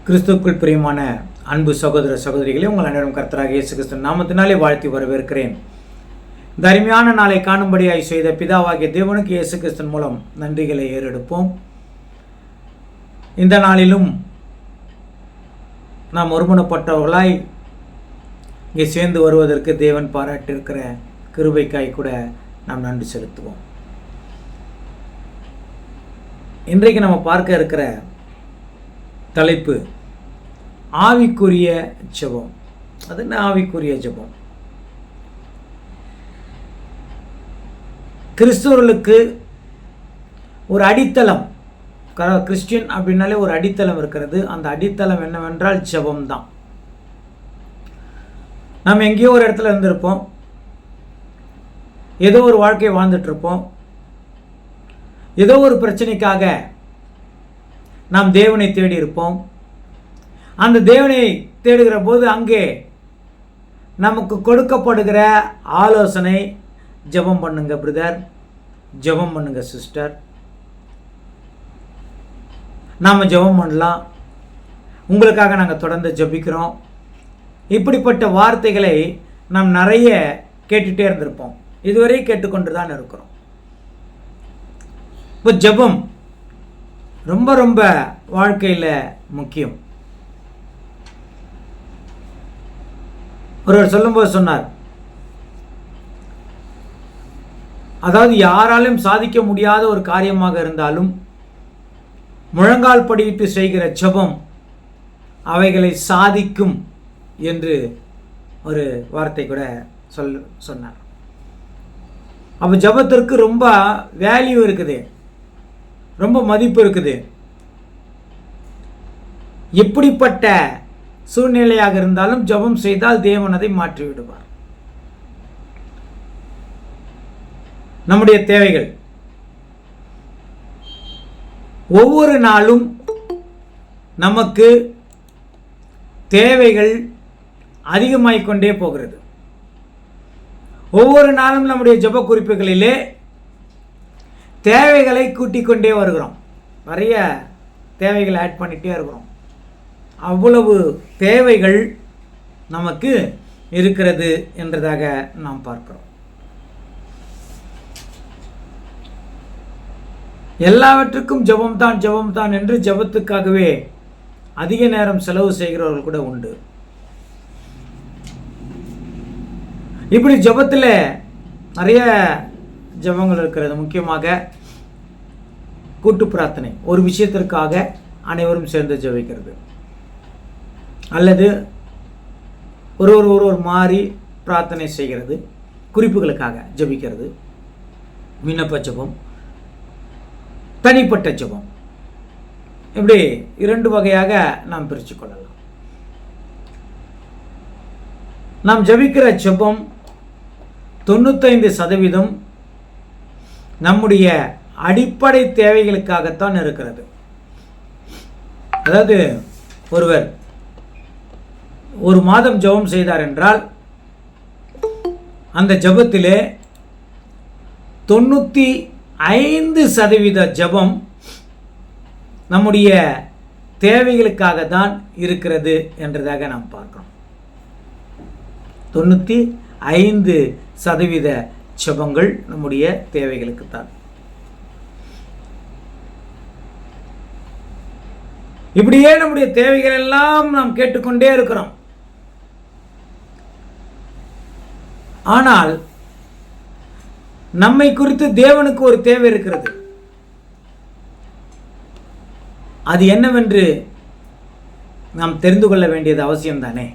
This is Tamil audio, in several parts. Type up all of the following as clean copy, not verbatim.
கிறிஸ்துவுக்குள் பிரியமான அன்பு சகோதர சகோதரிகளே, உங்கள் அனைவரும் கர்த்தராகிய இயேசு கிறிஸ்து நாமத்தினாலே வாழ்த்தி வரவேற்கிறேன். இந்த அருமையான நாளை காணும்படியாய் செய்த பிதாவாகிய தேவனுக்கு இயேசு கிறிஸ்தன் மூலம் நன்றிகளை ஏறெடுப்போம். இந்த நாளிலும் நாம் ஒருமனப்பட்டவர்களாய் இங்கே சேர்ந்து வருவதற்கு தேவன் பாராட்டியிருக்கிற கிருபைக்காய் கூட நாம் நன்றி செலுத்துவோம். இன்றைக்கு நம்ம பார்க்க இருக்கிற தலைப்பு ஆவிக்குரிய ஜெபம். அது என்ன ஆவிக்குரிய ஜெபம்? கிறிஸ்தவர்களுக்கு ஒரு அடித்தளம், கிறிஸ்டியன் அப்படின்னாலே ஒரு அடித்தளம் இருக்கிறது. அந்த அடித்தளம் என்னவென்றால் ஜெபம் தான். நம்ம எங்கேயோ ஒரு இடத்துல இருந்திருப்போம், ஏதோ ஒரு வாழ்க்கையை வாழ்ந்துட்டுருப்போம். ஏதோ ஒரு பிரச்சனைக்காக நாம் தேவனை தேடி இருப்போம். அந்த தேவனை தேடுகிற போது அங்கே நமக்கு கொடுக்கப்படுகிற ஆலோசனை, ஜெபம் பண்ணுங்க பிரதர், ஜெபம் பண்ணுங்க சிஸ்டர், நாம் ஜெபம் பண்ணலாம், உங்களுக்காக நாங்கள் தொடர்ந்து ஜெபிக்கிறோம். இப்படிப்பட்ட வார்த்தைகளை நாம் நிறைய கேட்டுகிட்டே இருந்திருப்போம். இதுவரை கேட்டுக்கொண்டு தான் இருக்கிறோம். இப்போ ஜெபம் ரொம்ப ரொம்ப வாழ்க்கையில் முக்கியம். ஒருவர் சொல்லும்போது சொன்னார், அதாவது யாராலும் சாதிக்க முடியாத ஒரு காரியமாக இருந்தாலும் முழங்கால் படியிட்டு செய்கிற ஜெபம் அவைகளை சாதிக்கும் என்று ஒரு வார்த்தை கூட சொன்னார். அப்போ ஜெபத்திற்கு ரொம்ப வேல்யூ இருக்குது, ரொம்ப மதிப்பு இருக்குது. எப்படிப்பட்ட சூழ்நிலையாக இருந்தாலும் ஜெபம் செய்தால் தேவன் அதை மாற்றி விடுவார். நம்முடைய தேவைகள் ஒவ்வொரு நாளும் நமக்கு தேவைகள் அதிகமாகிக்கொண்டே போகிறது. ஒவ்வொரு நாளும் நம்முடைய ஜெப குறிப்புகளிலே தேவைகளை கூட்டிக் கொண்டே வருகிறோம். நிறைய தேவைகளை ஆட் பண்ணிகிட்டே இருக்கிறோம். அவ்வளவு தேவைகள் நமக்கு இருக்கிறது என்றதாக நாம் பார்க்கிறோம். எல்லாவற்றுக்கும் ஜெபம் தான் என்று ஜெபத்துக்காகவே அதிக நேரம் செலவு செய்கிறவர்கள் கூட உண்டு. இப்படி ஜெபத்தில் நிறைய ஜெபங்கள் இருக்கிறது. முக்கியமாக கூட்டு பிரார்த்தனை, ஒரு விஷயத்திற்காக அனைவரும் சேர்ந்து ஜெபிக்கிறது, அல்லது ஒருவர் மாறி பிரார்த்தனை செய்கிறது, குறிப்புகளுக்காக ஜெபிக்கிறது, விண்ணப்ப ஜெபம், தனிப்பட்ட ஜெபம். இப்படி இரண்டு வகையாக நாம் பிரித்து கொள்ளலாம். நாம் ஜெபிக்கிற ஜெபம் 95% நம்முடைய அடிப்படை தேவைகளுக்காகத்தான் இருக்கிறது. அதாவது ஒருவர் ஒரு மாதம் ஜெபம் செய்தார் என்றால் அந்த ஜெபத்திலே 95% ஜெபம் நம்முடைய தேவைகளுக்காக தான் இருக்கிறது என்றதாக நாம் பார்க்கிறோம். 95% ஜெபங்கள் நம்முடைய தேவைகளுக்குத்தான். இப்படியே நம்முடைய தேவைகள் எல்லாம் நாம் கேட்டுக்கொண்டே இருக்கிறோம். ஆனால் நம்மை குறித்து தேவனுக்கு ஒரு தேவை இருக்கிறது. அது என்னவென்று நாம் தெரிந்து கொள்ள வேண்டியது அவசியம் தானே.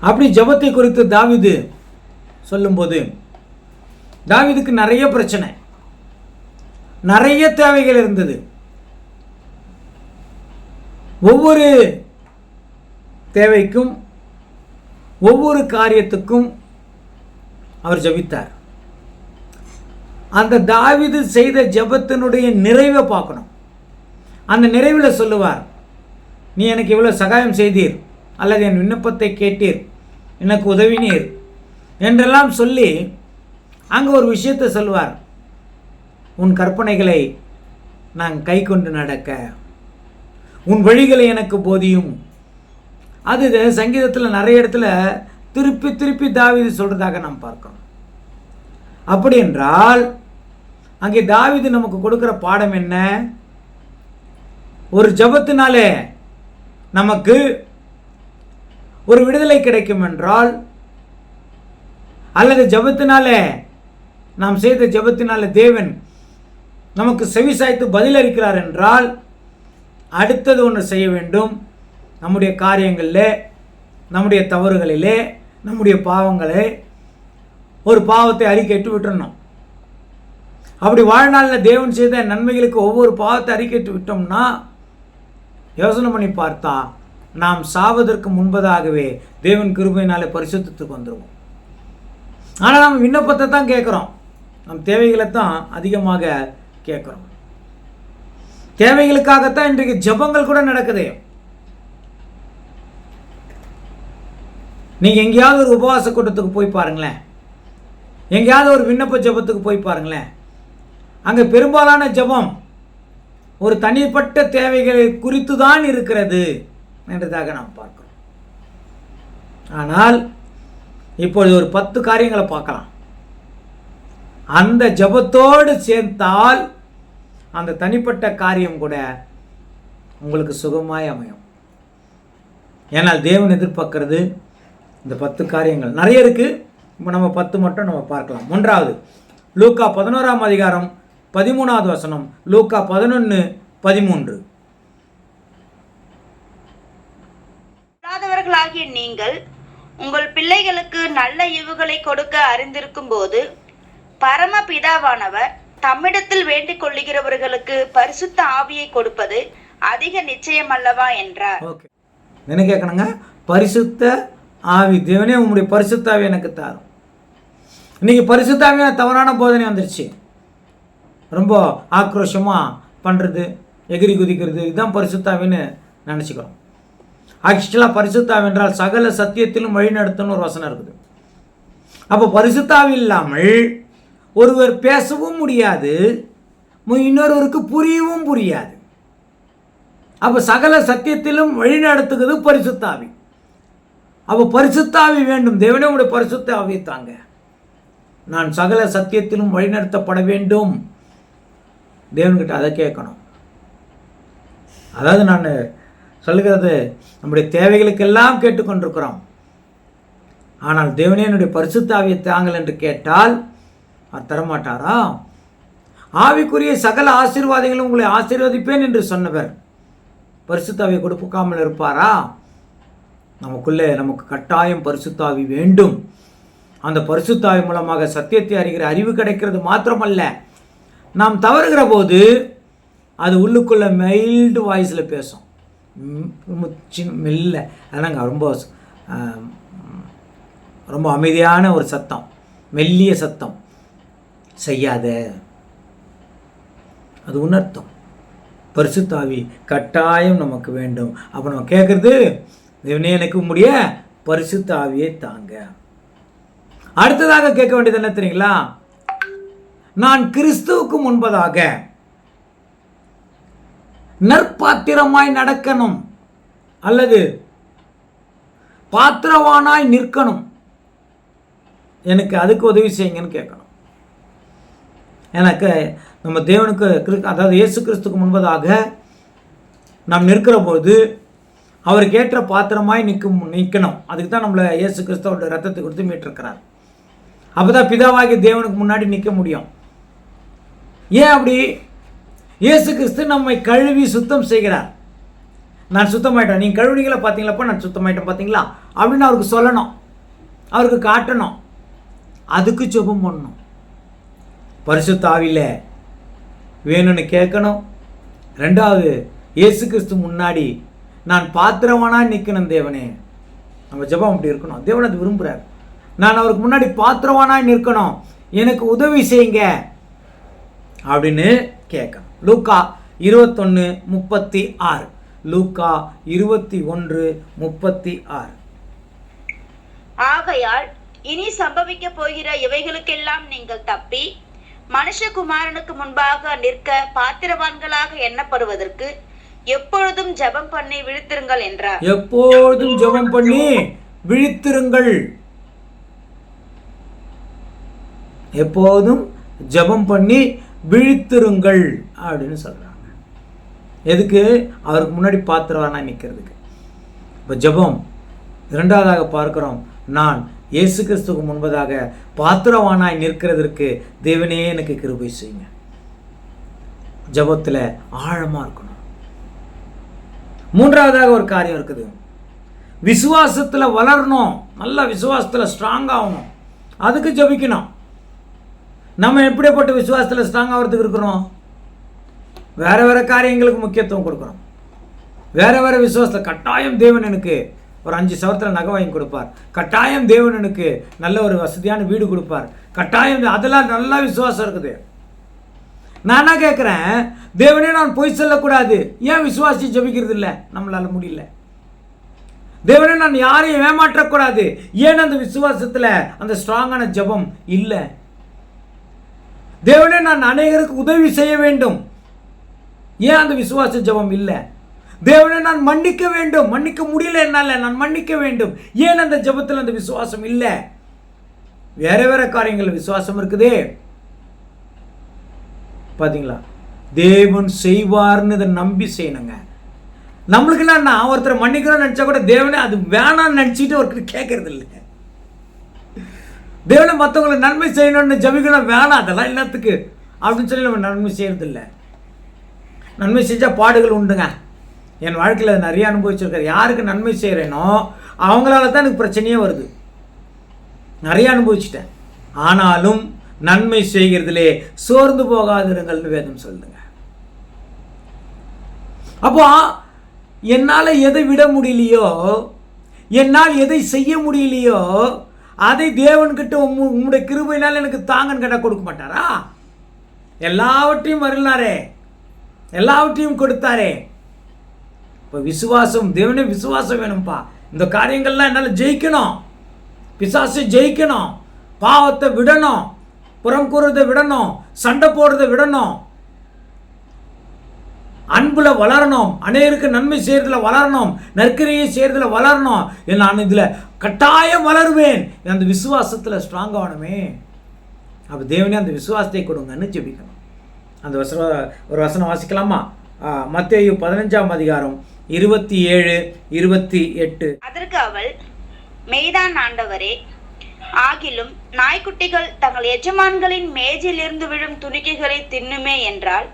அப்படி ஜெபத்தை குறித்து தாவீது சொல்லும்போது, தாவீதுக்கு நிறைய பிரச்சனை, நிறைய தேவைகள் இருந்தது. ஒவ்வொரு தேவைக்கும் ஒவ்வொரு காரியத்துக்கும் அவர் ஜெபித்தார். அந்த தாவீது செய்த ஜெபத்தினுடைய நிறைவை பார்க்கணும். அந்த நிறைவில் சொல்லுவார், நீ எனக்கு இவ்வளவு சகாயம் செய்தீர், அல்லது என் விண்ணப்பத்தை கேட்டீர், எனக்கு உதவினீர் என்றெல்லாம் சொல்லி அங்கே ஒரு விஷயத்தை சொல்லுவார். உன் கற்பனைகளை நான் கை கொண்டு நடக்க, உன் வழிகளை எனக்கு போதியும். அது சங்கீதத்தில் நிறைய இடத்துல திருப்பி திருப்பி தாவீது சொல்றதாக நாம் பார்க்கிறோம். அப்படி என்றால் அங்கே தாவீது நமக்கு கொடுக்கிற பாடம் என்ன? ஒரு ஜெபத்தினாலே நமக்கு ஒரு விடுதலை கிடைக்கும் என்றால், அல்லது ஜெபத்தினாலே நாம் செய்த ஜெபத்தினாலே தேவன் நமக்கு செவிசாய்த்து பதிலளிக்கிறார் என்றால், அடுத்தது ஒன்று செய்ய வேண்டும். நம்முடைய காரியங்களிலே, நம்முடைய தவறுகளிலே, நம்முடைய பாவங்களே ஒரு பாவத்தை அறிக்கையிட்டு விட்டுறணும். அப்படி வாழ்நாளில் தேவன் செய்த நன்மைகளுக்கு ஒவ்வொரு பாவத்தை அறிக்கையிட்டு விட்டோம்னா, யோசனை பண்ணி பார்த்தா நாம் சாவதற்கு முன்பதாகவே தேவன் கிருபையினாலே பரிசுத்தத்துக்கு வந்துடுவோம். ஆனால் நம்ம விண்ணப்பத்தை தான் கேட்குறோம், நம் தேவைகளை தான் அதிகமாக கேட்குறோம். தேவைகளுக்காகத்தான் இன்றைக்கு ஜெபங்கள் கூட நடக்குது. நீங்கள் எங்கேயாவது ஒரு உபவாச கூட்டத்துக்கு போய் பாருங்களேன், எங்கேயாவது ஒரு விண்ணப்ப ஜெபத்துக்கு போய் பாருங்களேன், அங்கே பெரும்பாலான ஜெபம் ஒரு தனிப்பட்ட தேவைகளை குறித்து தான் இருக்கிறது என்றதாக நாம் பார்க்கிறோம். ஆனால் இப்பொழுது ஒரு 10 காரியங்களை பார்க்கலாம். அந்த ஜெபத்தோடு சேர்த்தால் அந்த தனிப்பட்ட காரியம் கூட உங்களுக்கு சுகமாய் அமையும். ஏன்னால் தேவன் எதிர்பார்க்கிறது இந்த 10 காரியங்கள் நிறைய இருக்கு. இப்போ நம்ம 10 மட்டும் நம்ம பார்க்கலாம். 1வது லூக்கா 11ஆம் அதிகாரம் 13வது வசனம், லூக்கா 11:13. இல்லாதவர்களாகிய நீங்கள் உங்கள் பிள்ளைகளுக்கு நல்ல ஈவுகளை கொடுக்க அறிந்திருக்கும் போது பரமபிதாவானவர் தம்மிடத்தில் வேண்டிக் கொள்ளுகிறவர்களுக்கு பரிசுத்த ஆவியை கொடுப்பது அதிக நிச்சயம் அல்லவா என்றார். என்ன கேட்கணுங்க? பரிசுத்த ஆவி. தேவனே உங்களுடைய பரிசுத்த ஆவி எனக்கு தாரும். இன்னைக்கு பரிசுத்த ஆவியான தவறான போதனை வந்துருச்சு. ரொம்ப ஆக்ரோஷமாக பண்ணுறது, எகிரி குதிக்கிறது, இதுதான் பரிசுத்த ஆவின்னு நினச்சிக்கிறோம். ஆக்சுவலாக பரிசுத்த ஆவி என்றால் சகல சத்தியத்திலும் வழிநடத்தணும் ஒரு வசனம் இருக்குது. அப்போ பரிசுத்த ஆவி இல்லாமல் ஒருவர் பேசவும் முடியாது, இன்னொருவருக்கு புரியவும் புரியாது. அப்போ சகல சத்தியத்திலும் வழிநடத்துகிறது பரிசுத்த ஆவி. அப்போ பரிசுத்த ஆவி வேண்டும். தேவனே உடைய பரிசுத்த ஆவியை தாங்க, நான் சகல சத்தியத்திலும் வழிநடத்தப்பட வேண்டும். தேவன்கிட்ட அதை கேட்கணும். அதாவது நான் சொல்லுகிறது, நம்முடைய தேவைகளுக்கெல்லாம் கேட்டுக்கொண்டிருக்கிறோம். ஆனால் தேவனே என்னுடைய பரிசுத்த ஆவியை தாங்கள் என்று கேட்டால் அவர் தரமாட்டாரா? ஆவிக்குரிய சகல ஆசீர்வாதங்களும் உங்களை ஆசீர்வதிப்பேன் என்று சொன்னவர் பரிசுத்த ஆவியை கொடுக்காமல் இருப்பாரா? நமக்குள்ளே நமக்கு கட்டாயம் பரிசுத்த ஆவி வேண்டும். அந்த பரிசுத்த ஆவி மூலமாக சத்தியத்தை அறிகிற அறிவு கிடைக்கிறது மாத்திரமல்ல, நாம் தவறுகிற போது அது உள்ளுக்குள்ள மைல்டு வாய்ஸில் பேசும், மெல்ல. அதனாங்க ரொம்ப ரொம்ப அமைதியான ஒரு சத்தம், மெல்லிய சத்தம், செய்யாத. அது உணர்த்தும் பரிசுத்த ஆவி கட்டாயம் நமக்கு வேண்டும். அப்போ நம்ம கேட்குறது, தேவனே எனக்கு உம்முடைய பரிசுத்த ஆவியை தாங்க. அடுத்ததாக கேட்க வேண்டியது என்ன தெரியுங்களா? நான் கிறிஸ்துவுக்கு முன்பதாக நற்பாத்திரமாய் நடக்கணும் அல்லது பாத்திரவானாய் நிற்கணும், எனக்கு அதுக்கு உதவி செய்யுங்கன்னு கேட்கணும். எனக்கு நம்ம தேவனுக்கு, அதாவது இயேசு கிறிஸ்துக்கு முன்பதாக நாம் நிற்கிற போது அவருக்கு ஏற்ற பாத்திரமாய் நிற்கணும். அதுக்கு தான் நம்மளை இயேசு கிறிஸ்துவோட ரத்தத்தை கொடுத்து மீட்டிருக்கிறார். அப்போ தான் பிதாவாகி தேவனுக்கு முன்னாடி நிற்க முடியும். ஏன் அப்படி? இயேசு கிறிஸ்து நம்மை கழுவி சுத்தம் செய்கிறார். நான் சுத்தமாயிட்டேன், நீங்கள் கழுவினீங்களா பார்த்தீங்களாப்பா, நான் சுத்தமாயிட்டேன் பார்த்தீங்களா அப்படின்னு அவருக்கு சொல்லணும், அவருக்கு காட்டணும். அதுக்கு ஜெபம் பண்ணணும், பரிசுத்த ஆவியில் வேணும்னு கேட்கணும். ரெண்டாவது, இயேசு கிறிஸ்து முன்னாடி நான் பாத்திரவானாக நிற்கணும். தேவனே, நம்ம ஜெபம் அப்படி இருக்கணும். தேவன் அது விரும்புகிறார். நான் அவருக்கு முன்னாடி பாத்திரவானாக நிற்கணும், எனக்கு உதவி செய்யுங்க அப்படின்னு கேட்கணும். லூக்கா 21:36. லூக்கா 21:36. ஆகையால் இனி சம்பவிக்க போகிற இவைகளுக்கெல்லாம் நீங்கள் தப்பி மனுஷகுமாரனுக்கு முன்பாக நிற்க பாத்திரவான்களாக எண்ணப்படுவதற்கு எப்பொழுதும் ஜெபம் பண்ணி விழித்திருங்கள் என்றார். எப்பொழுதும் ஜெபம் பண்ணி விழித்திருங்கள். எப்போதும் ஜெபம் பண்ணி விழித்திருங்கள் அப்படின்னு சொல்றாங்க. எதுக்கு? அவருக்கு முன்னாடி பாத்திரவானா நிற்கிறதுக்கு. இப்போ ஜெபம் இரண்டாவதாக பார்க்கிறோம், நான் இயேசு கிறிஸ்துவுக்கு முன்பதாக பாத்திரவானாய் நிற்கிறதற்கு தேவனே எனக்கு கிருபை செய்யுங்க. ஜெபத்தில் ஆழமாக இருக்கணும். மூன்றாவதாக ஒரு காரியம் இருக்குது, விசுவாசத்தில் வளரணும். நல்ல விசுவாசத்தில் ஸ்ட்ராங் ஆகணும். அதுக்கு ஜெபிக்கணும். நம்ம எப்படிப்பட்ட விசுவாசத்தில் ஸ்ட்ராங் ஆகிறதுக்கு இருக்கிறோம்? வேற வேற காரியங்களுக்கு முக்கியத்துவம் கொடுக்குறோம். வேற வேற விசுவாசத்தில் கட்டாயம் தேவன் எனக்கு ஒரு 5 சவரத்தில் நகை வாங்கி கொடுப்பார், கட்டாயம் தேவன் எனக்கு நல்ல ஒரு வசதியான வீடு கொடுப்பார், கட்டாயம் அதெல்லாம் நல்லா விசுவாசம் இருக்குது. நான் என்ன கேட்குறேன், தேவனே நான் பொய் சொல்லக்கூடாது, ஏன் விசுவாசி ஜெபிக்கிறது இல்லை? நம்மளால முடியல. தேவனே நான் யாரையும் ஏமாற்றக்கூடாது, ஏன் அந்த விசுவாசத்தில் அந்த ஸ்ட்ராங்கான ஜெபம் இல்லை? தேவனே நான் அநேகருக்கு உதவி செய்ய வேண்டும், ஏன் அந்த விசுவாச ஜெபம் இல்லை? தேவனே நான் மன்னிக்க வேண்டும், மன்னிக்க முடியல என்னால, நான் மன்னிக்க வேண்டும், ஏன் அந்த ஜெபத்தில் அந்த விசுவாசம் இல்லை? வேற வேற காரியங்கள் விசுவாசம் இருக்குதே. பாத்தீங்களா? தேவன் செய்வார்னு இதை நம்பி செய்யணுங்க. நம்மளுக்கு நான் ஒருத்தரை மன்னிக்கணும்னு நினைச்சா கூட தேவனே அது வேணாம்னு நினைச்சிட்டு ஒருத்தர் கேட்கறது இல்லை. தேவனை மற்றவங்களை நன்மை செய்யணும்னு ஜபிக்கணும், வேணாம் அதெல்லாம் எல்லாத்துக்கு அப்படின்னு சொல்லி நம்ம நன்மை செய்யறது இல்லை. நன்மை செஞ்சால் பாடுகள் உண்டுங்க. என் வாழ்க்கையில் நிறைய அனுபவிச்சிருக்காரு. யாருக்கு நன்மை செய்கிறேனோ அவங்களால தான் எனக்கு பிரச்சனையே வருது. நிறைய அனுபவிச்சிட்டேன். ஆனாலும் நன்மை செய்கிறதுலே சோர்ந்து போகாதிருங்கள்னு வேதம் சொல்லுங்க. அப்போ என்னால் எதை விட முடியலையோ, என்னால் எதை செய்ய முடியலையோ அதை தேவன்கிட்ட உங்களுடைய கிருபையினால் எனக்கு தாங்கன்னு கேட்டால் கொடுக்க மாட்டாரா? எல்லாவற்றையும் அருளாரே, எல்லாவற்றையும் கொடுத்தாரே. இப்போ விசுவாசம், தேவனே விசுவாசம் வேணும்ப்பா. இந்த காரியங்கள்லாம் என்னால் ஜெயிக்கணும், பிசாசை ஜெயிக்கணும், பாவத்தை விடணும், புறம் கூறுறதை விடணும், சண்டை போடுறதை விடணும், அன்புல வளரணும், அநேகருக்கு நன்மை செய்யறதுல வளரணும், நற்கிரியை செய்யறதுல வளரணும். நான் இதில் கட்டாயம் வளருவேன். அந்த விசுவாசத்தில் ஸ்ட்ராங் ஆகணுமே. அப்போ தேவனே அந்த விசுவாசத்தை கொடுங்கன்னு ஜெபிக்கணும். அந்த ஒரு வசனம் வாசிக்கலாமா? மத்தேயு 15ஆம் அதிகாரம் 27, 28. அதற்கு அவள், மெய்தான் ஆண்டவரே, ஆகிலும் நாய்க்குட்டிகள் தங்கள் எஜமான்களின் மேஜிலிருந்து விழும் துணிக்கைகளை தின்னுமே என்றாள்.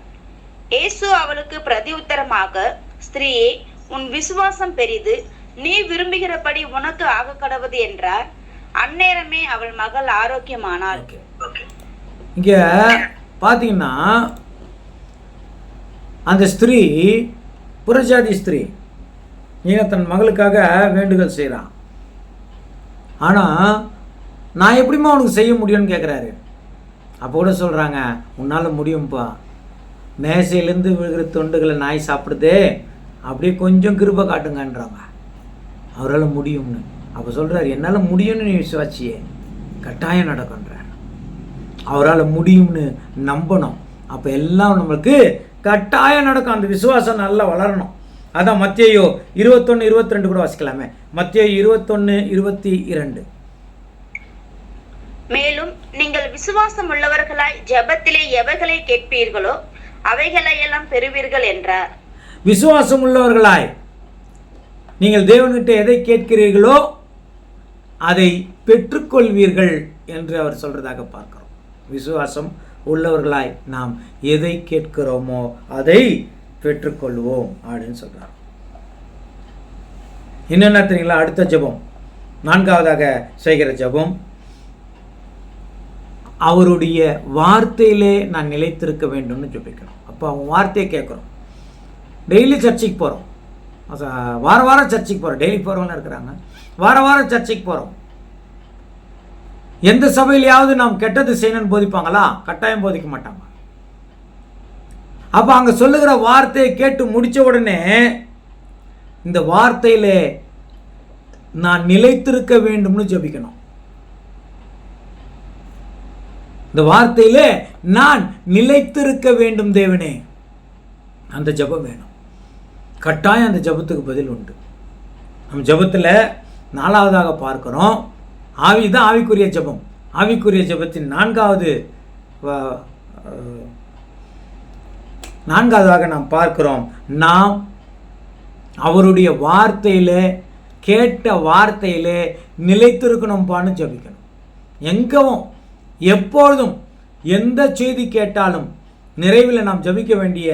இயேசு அவளுக்கு பிரதி உத்தரமாக, ஸ்திரீயே, உன் விசுவாசம் பெரிது, நீ விரும்புகிறபடி உனக்கு ஆக கடவுது என்றார். அந்நேரமே அவள் மகள் ஆரோக்கியமானாள். இங்க பாத்தீங்கன்னா அந்த ஸ்திரீ புறஜாதி ஸ்திரீ தன் மகளுக்காக வேண்டுதல் செய்கிறான். ஆனால் நான் எப்படிமா உனக்கு செய்ய முடியும்னு கேட்குறாரு. அப்போ கூட சொல்கிறாங்க, உன்னால் முடியும்ப்பா, மேசையிலேருந்து விழுகிற தொண்டுகளை நாய் சாப்பிடுதே, அப்படியே கொஞ்சம் கிருபை காட்டுங்கன்றாங்க. அவரால் முடியும்னு. அப்போ சொல்கிறார், என்னால் முடியும்னு நீ விசுவாச்சியே, கட்டாயம் நடக்குன்றார். அவரால் முடியும்னு நம்பணும். அப்போ எல்லாம் நம்மளுக்கு கட்டாயம் நடக்கும். அந்த விசுவாசம் நல்லா வளரணும். அதான் மத்தேயு 21, 22 கூட வாசிக்கலாமே. மத்தேயு 21, 22. மேலும் நீங்கள் விசுவாசம் உள்ளவர்களாய் ஜெபத்திலே எவைகளை கேட்பீர்களோ அவைகளை எல்லாம் பெறுவீர்கள் என்றார். விசுவாசம் உள்ளவர்களாய் நீங்கள் தேவன்கிட்ட எதை கேட்கிறீர்களோ அதை பெற்றுக்கொள்வீர்கள் என்று அவர் சொல்றதாக பார்க்கிறோம். விசுவாசம் உள்ளவர்களாய் நாம் எதை கேட்கிறோமோ அதை பெற்றுக்கொள்வோம் அப்படின்னு சொல்றார். என்னென்ன தெரியுங்களா? அடுத்த ஜெபம், 4வதாக செய்கிற ஜெபம், அவருடைய வார்த்தையிலே நான் நிலைத்திருக்க வேண்டும்னு ஜெபிக்கிறோம். அப்போ அவங்க வார்த்தையை கேட்குறோம். டெய்லி சர்ச்சைக்கு போகிறோம், வாரம் சர்ச்சைக்கு போகிறோம். டெய்லி போகிறவங்க இருக்கிறாங்க, வாரம் சர்ச்சைக்கு போகிறோம். எந்த சபையிலையாவது நாம் கெட்டது செய்யணும்னு போதிப்பாங்களா? கட்டாயம் போதிக்க மாட்டாங்க. அப்போ அங்கே சொல்லுகிற வார்த்தையை கேட்டு முடித்த உடனே இந்த வார்த்தையிலே நான் நிலைத்திருக்க வேண்டும்னு ஜெபிக்கணும். இந்த வார்த்தையிலே நான் நிலைத்திருக்க வேண்டும் தேவனே, அந்த ஜெபம் வேணும். கட்டாயம் அந்த ஜெபத்துக்கு பதில் உண்டு. நம்ம ஜெபத்தில் 4வதாக பார்க்கிறோம், ஆவி தான் ஆவிக்குரிய ஜெபம். ஆவிக்குரிய ஜெபத்தின் 4வதாக நாம் பார்க்கிறோம், நாம் அவருடைய வார்த்தையில், கேட்ட வார்த்தையில் நிலைத்திருக்கணும்பான்னு ஜெபிக்கணும். எங்கவும் எப்பொழுதும் எந்த செய்தி கேட்டாலும் நிறைவில் நாம் ஜெபிக்க வேண்டிய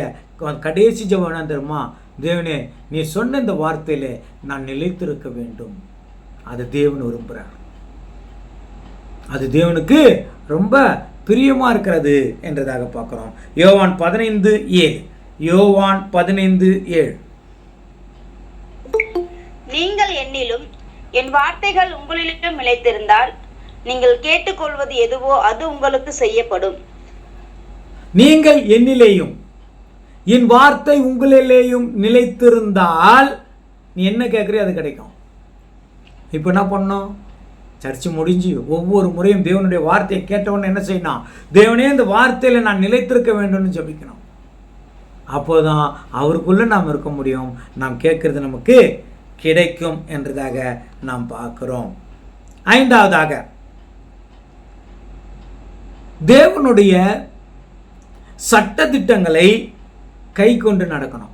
கடைசி ஜெபம் என்ன தெரியுமா? தேவனே, நீ சொன்ன இந்த வார்த்தையில் நான் நிலைத்திருக்க வேண்டும். அது தேவன் விரும்புகிறார். அது தேவனுக்கு ரொம்ப பிரியமாக இருக்கிறது என்றதாக பார்க்குறோம். யோவான் 15:7. யோவான் 15:7. நீங்கள் என்னிலும் என் வார்த்தைகள் உங்களிலும் நிலைத்திருந்தால் நீங்கள் கேட்டுக்கொள்வது எதுவோ அது உங்களுக்கு செய்யப்படும். நீங்கள் என்னிலேயும் என் வார்த்தை உங்களிலேயும் நிலைத்திருந்தால் நீ என்ன கேட்குறியோ அது கிடைக்கும். இப்போ என்ன பண்ணோம்? சர்ச்சு முடிஞ்சு ஒவ்வொரு முறையும் தேவனுடைய வார்த்தையை கேட்டவொன்னு என்ன செய்யணும்? தேவனே, இந்த வார்த்தையில் நான் நிலைத்திருக்க வேண்டும்னு ஜெபிக்கணும். அப்போதான் அவருக்குள்ளே நாம் இருக்க முடியும், நாம் கேட்கறது நமக்கு கிடைக்கும் என்றதாக நாம் பார்க்கிறோம். 5வதாக தேவனுடைய சட்டதிட்டங்களை கை கொண்டு நடக்கணும்.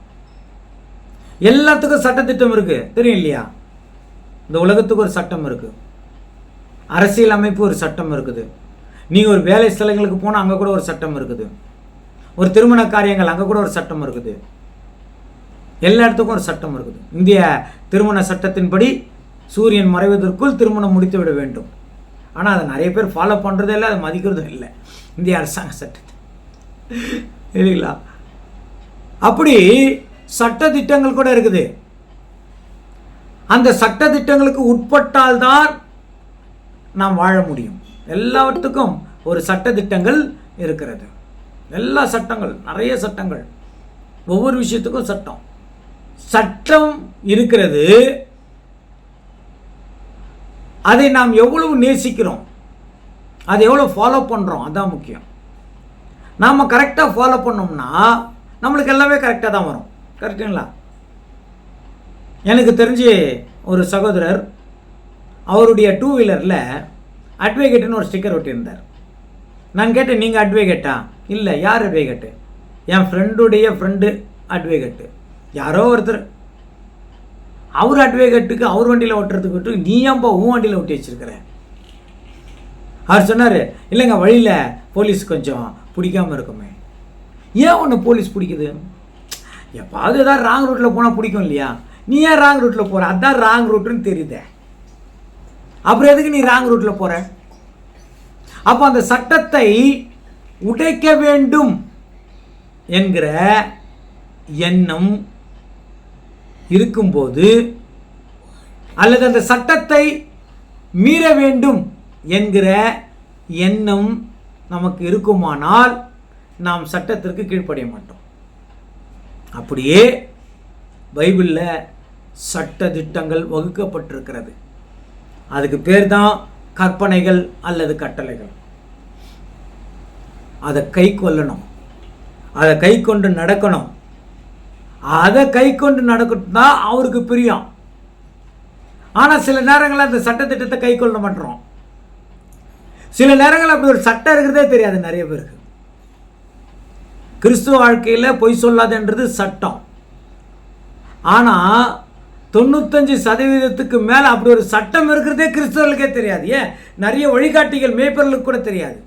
எல்லாத்துக்கும் சட்டத்திட்டம் இருக்கு, தெரியும் இல்லையா? இந்த உலகத்துக்கு ஒரு சட்டம் இருக்கு, அரசியல் அமைப்பு ஒரு சட்டம் இருக்குது, நீங்கள் ஒரு வேலை ஸ்தலங்களுக்கு போனால் அங்கே கூட ஒரு சட்டம் இருக்குது, ஒரு திருமண காரியங்கள் அங்கே கூட ஒரு சட்டம் இருக்குது, எல்லா இடத்துக்கும் ஒரு சட்டம் இருக்குது. இந்திய திருமண சட்டத்தின்படி சூரியன் மறைவதற்குள் திருமணம் முடித்து விட வேண்டும். ஆனால் அதை நிறைய பேர் ஃபாலோ பண்ணுறதே இல்லை, அதை மதிக்கிறதும் இல்லை இந்திய அரசாங்க சட்டத்தை, இல்லைங்களா? அப்படி சட்டத்திட்டங்கள் கூட இருக்குது. அந்த சட்டத்திட்டங்களுக்கு உட்பட்டால்தான் நாம் வாழ முடியும். எல்லாவற்றுக்கும் ஒரு சட்டத்திட்டங்கள் இருக்கிறது. எல்லா சட்டங்கள், நிறைய சட்டங்கள், ஒவ்வொரு விஷயத்துக்கும் சட்டம் இருக்கிறது. அதை நாம் எவ்வளவு நேசிக்கிறோம், அதை எவ்வளோ ஃபாலோ பண்ணுறோம், அதுதான் முக்கியம். நாம் கரெக்டாக ஃபாலோ பண்ணோம்னா நம்மளுக்கு எல்லாமே கரெக்டாக தான் வரும். கரெக்டுங்களா? எனக்கு தெரிஞ்சு ஒரு சகோதரர் அவருடைய 2 வீலரில் அட்வொகேட்டுன்னு ஒரு ஸ்டிக்கர் ஒட்டியிருந்தார். நான் கேட்டேன், நீங்கள் அட்வொகேட்டா? இல்லை. யார் அட்வொகேட்டு? என் ஃப்ரெண்டுடைய ஃப்ரெண்டு அட்வொகேட்டு. யாரோ ஒருத்தர். அவர் அட்வொகேட்டுக்கு அவர் வண்டியில் ஓட்டுறதுக்கு விட்டு நீ ஏன்பா உன் வண்டியில் ஒட்டி வச்சிருக்கிற? அவர் சொன்னார், இல்லைங்க, வழியில் போலீஸ் கொஞ்சம் பிடிக்காமல் இருக்குமே. ஏன் ஒன்று போலீஸ் பிடிக்குது? எப்பாவது ஏதாவது ராங் ரூட்டில் போனால் பிடிக்கும் இல்லையா? நீ ஏன் ராங் ரூட்டில் போகிற? அதுதான் ராங் ரூட்டுன்னு தெரியுதே, அப்புறம் எதுக்கு நீ ராங் ரூட்டில் போகிற? அப்போ அந்த சட்டத்தை உடைக்க வேண்டும் என்கிற எண்ணம் இருக்கும்போது, அல்லது அந்த சட்டத்தை மீற வேண்டும் என்கிற எண்ணம் நமக்கு இருக்குமானால் நாம் சட்டத்திற்கு கீழ்ப்படிய மாட்டோம். அப்படியே பைபிளில் சட்ட திட்டங்கள் வகுக்கப்பட்டிருக்கிறது. அதுக்கு பேர் தான் கற்பனைகள் அல்லது கட்டளைகள். அதை கை கொள்ளணும், அதை கை கொண்டு நடக்கணும். அதை கை கொண்டு நடக்கணும் தான் அவருக்கு பிரியம். ஆனால் சில நேரங்களில் அந்த சட்டத்திட்டத்தை கை கொள்ள மாட்டோம். சில நேரங்களில் அப்படி ஒரு சட்டம் இருக்கிறதே தெரியாது நிறைய பேருக்கு. கிறிஸ்துவ வாழ்க்கையில் பொய் சொல்லாதுன்றது சட்டம். ஆனால் 95% மேலே அப்படி ஒரு சட்டம் இருக்கிறதே கிறிஸ்தவர்களுக்கே தெரியாது. ஏன், நிறைய வழிகாட்டிகள் மேய்ப்பர்களுக்கு கூட தெரியாது.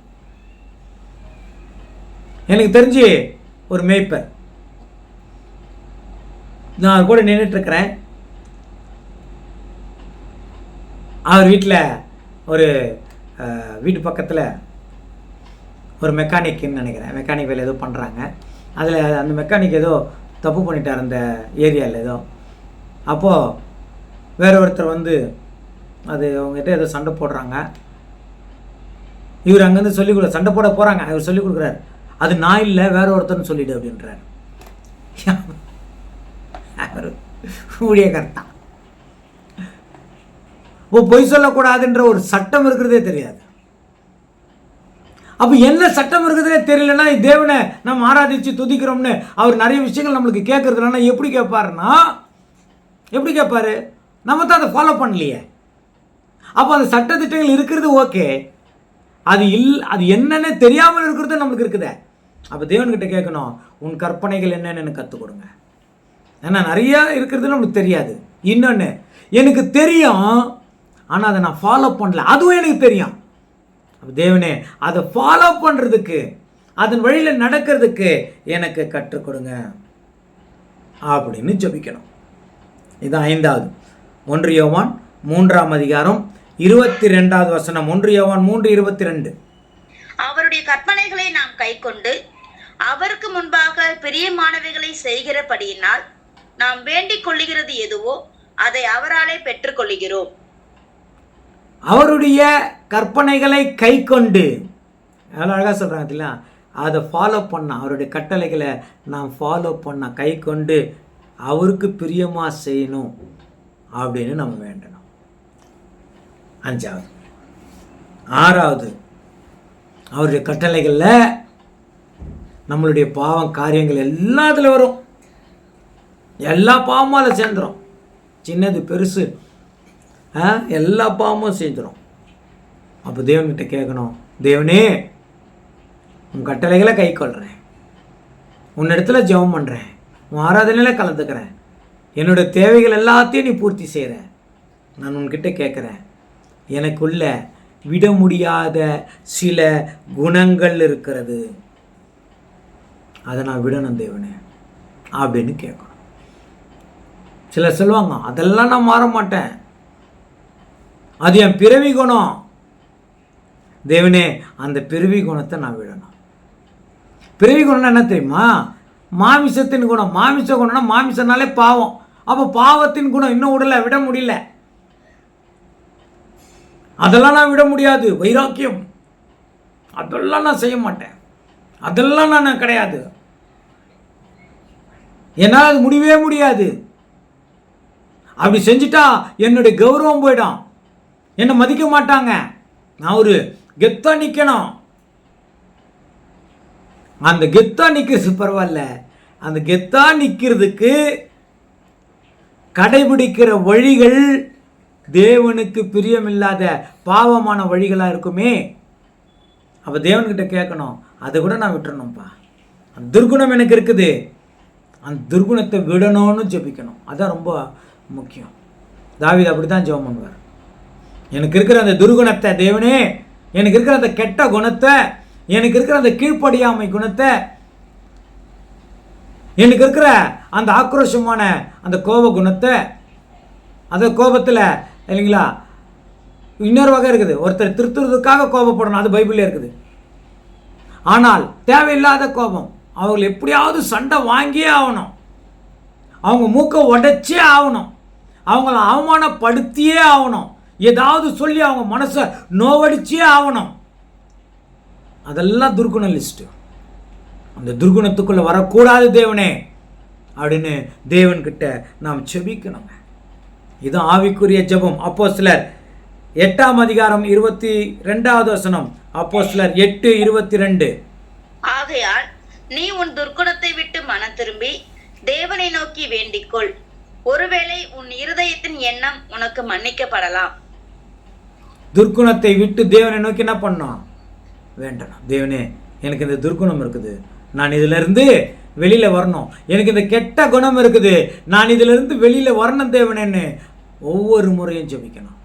எனக்கு தெரிஞ்சு ஒரு மேய்ப்பர், நான் கூட நின்றுட்டுருக்கிறேன். அவர் வீட்டில் ஒரு வீட்டு பக்கத்தில் ஒரு மெக்கானிக்குன்னு நினைக்கிறேன், மெக்கானிக் வேலை ஏதோ பண்ணுறாங்க. அதில் அந்த மெக்கானிக் ஏதோ தப்பு பண்ணிட்டார் அந்த ஏரியாவில் ஏதோ. அப்போது வேற ஒருத்தர் வந்து அது அவங்ககிட்ட ஏதோ சண்டை போடுறாங்க. இவர் அங்கேருந்து சொல்லிக் கொடு, சண்டை போட போகிறாங்க, இவர் சொல்லிக் கொடுக்குறாரு, அது நான் இல்லை வேற ஒருத்தர்னு சொல்லிவிடு அப்படின்றார். அவர் ஊழியக்காரர். பொய் சொல்லக்கூடாதுன்ற ஒரு சட்டம் இருக்கிறதே தெரியாது. அப்போ என்ன சட்டம் இருக்குதுன்னே தெரியலன்னா தேவனை நம்ம ஆராதித்து துதிக்கிறோம்னு அவர் நிறைய விஷயங்கள் நம்மளுக்கு கேட்கறதுலன்னா எப்படி கேட்பாருன்னா, எப்படி கேட்பாரு? நம்ம தான் அதை ஃபாலோ பண்ணலையே. அப்போ அந்த சட்டத்திட்டங்கள் இருக்கிறது ஓகே, அது என்னன்னு தெரியாமல் இருக்கிறது நம்மளுக்கு இருக்குதே. அப்போ தேவன்கிட்ட கேட்கணும், உன் கற்பனைகள் என்னன்னு எனக்கு கற்றுக் கொடுங்க. ஏன்னா நிறையா இருக்கிறது நம்மளுக்கு தெரியாது. இன்னொன்று, எனக்கு தெரியும் ஆனால் அதை நான் ஃபாலோ பண்ணல, அதுவும் எனக்கு தெரியும். அப்போ தேவனே அதை ஃபாலோ பண்ணுறதுக்கு, அதன் வழியில் நடக்கிறதுக்கு எனக்கு கற்றுக் கொடுங்க அப்படின்னு ஜெபிக்கணும். இது 5வது. 1 யோவான் 3ஆம் அதிகாரம் 22வது வசனம். 1 யோவான் 3:22. அவருடைய கற்பனைகளை நாம் கைக்கொண்டு அவருக்கு முன்பாக பிரியமானவைகளை செய்கிறபடியினால் நாம் வேண்டிக் கொள்ளுகிறது எதுவோ அதை அவராலே பெற்றுக்கொள்ளுகிறோம். அவருடைய கற்பனைகளை கை கொண்டு, எவ்வளோ அழகாக சொல்கிறாங்க, அதை ஃபாலோ பண்ண, அவருடைய கட்டளைகளை நாம் ஃபாலோ பண்ண, கை கொண்டு அவருக்கு பிரியமாக செய்யணும் அப்படின்னு நம்ம வேண்டணும். 5வது. 6வது, அவருடைய கட்டளைகளில் நம்மளுடைய பாவம் காரியங்கள் எல்லாத்துல வரும். எல்லா பாவமும் அதில் சேர்ந்துடும். சின்னது பெருசு எல்லா பாவமும் சேர்ந்துடும். அப்போ தேவன்கிட்ட கேட்கணும், தேவனே உன் கட்டளைகளை கை கொள்கிறேன், உன்னிடத்துல ஜெபம் பண்ணுறேன், உன் ஆராதனையில் கலந்துக்கிறேன், என்னோடய தேவைகள் எல்லாத்தையும் நீ பூர்த்தி செய்கிற. நான் உன்கிட்ட கேட்குறேன், எனக்குள்ள விட முடியாத சில குணங்கள் இருக்கிறது, அதை நான் விடணும் தேவனே அப்படின்னு கேட்கணும். சிலர் சொல்லுவாங்க, அதெல்லாம் நான் மாற மாட்டேன், அது என் பிறவி குணம். தேவனே அந்த பிறவி குணத்தை நான் விடணும். பிறவி குணம்னா என்ன தெரியுமா? மாமிசத்தின் குணம். மாமிச குணம்னா மாமிசனாலே பாவம். அப்போ பாவத்தின் குணம் இன்னும் விட முடியல, அதெல்லாம் நான் விட முடியாது. வைராக்கியம், அதெல்லாம் நான் செய்ய மாட்டேன், அதெல்லாம் நான் கிடையாது, என்னால் அது முடியவே முடியாது. அப்படி செஞ்சுட்டா என்னுடைய கௌரவம் போயிடும், என்னை மதிக்க மாட்டாங்க, நான் ஒரு கெத்தா நிற்கணும். அந்த கெத்தா நிற்கிறது பரவாயில்ல, அந்த கெத்தா நிற்கிறதுக்கு கடைபிடிக்கிற வழிகள் தேவனுக்கு பிரியமில்லாத பாவமான வழிகளாக இருக்குமே. அப்போ தேவன்கிட்ட கேட்கணும், அதை கூட நான் விட்டுறணும்ப்பா, அந்த துர்குணம் எனக்கு இருக்குது, அந்த துர்குணத்தை விடணும்னு ஜெபிக்கணும். அதான் ரொம்ப முக்கியம். தாவீது அப்படி தான் ஜெபம் பண்ணுவார். எனக்கு இருக்கிற அந்த துர்குணத்தை தேவனே, எனக்கு இருக்கிற அந்த கெட்ட குணத்தை, எனக்கு இருக்கிற அந்த கீழ்ப்படியாமை குணத்தை, எனக்கு இருக்கிற அந்த ஆக்ரோஷமான அந்த கோப குணத்தை, அந்த கோபத்தில் இல்லைங்களா இன்னொரு வகை இருக்குது, ஒருத்தர் திருத்துறதுக்காக கோபப்படணும், அது பைபிளில் இருக்குது. ஆனால் தேவையில்லாத கோபம், அவர்கள் எப்படியாவது சண்டை வாங்கியே ஆகணும், அவங்க மூக்கை உடைச்சே ஆகணும், அவங்கள அவமானப்படுத்தியே ஆகணும், ஏதாவது சொல்லி அவங்க மனசை நோவடிச்சே ஆகணும். அதெல்லாம் துர்குண லிஸ்ட்டு. அந்த துர்குணத்துக்குள்ளே வரக்கூடாது தேவனே அப்படின்னு தேவன்கிட்ட நாம் செபிக்கணுங்க. இது ஆவிக்குரிய ஜெபம். அப்போஸ்தலர் 8ஆம் அதிகாரம் 22வது வசனம். அப்போஸ்தலர் 8:22. ஆகையால் நீ உன் துர்க்குணத்தை விட்டு மனம் திரும்பி தேவனை நோக்கி வேண்டிக்கொள், ஒருவேளை உன் இருதயத்தின் எண்ணம் உனக்கு மன்னிக்கப்படலாம். துர்க்குணத்தை விட்டு தேவனை நோக்கி என்ன பண்ணணும்? வேண்டணும். தேவனே எனக்கு இந்த துர்க்குணம் இருக்குது, நான் இதிலிருந்து வெளியில் வரணும், எனக்கு இந்த கெட்ட குணம் இருக்குது, நான் இதிலிருந்து வெளியில் வரணும் தேவனேன்னு ஒவ்வொரு முறையும் ஜெபிக்கணும்,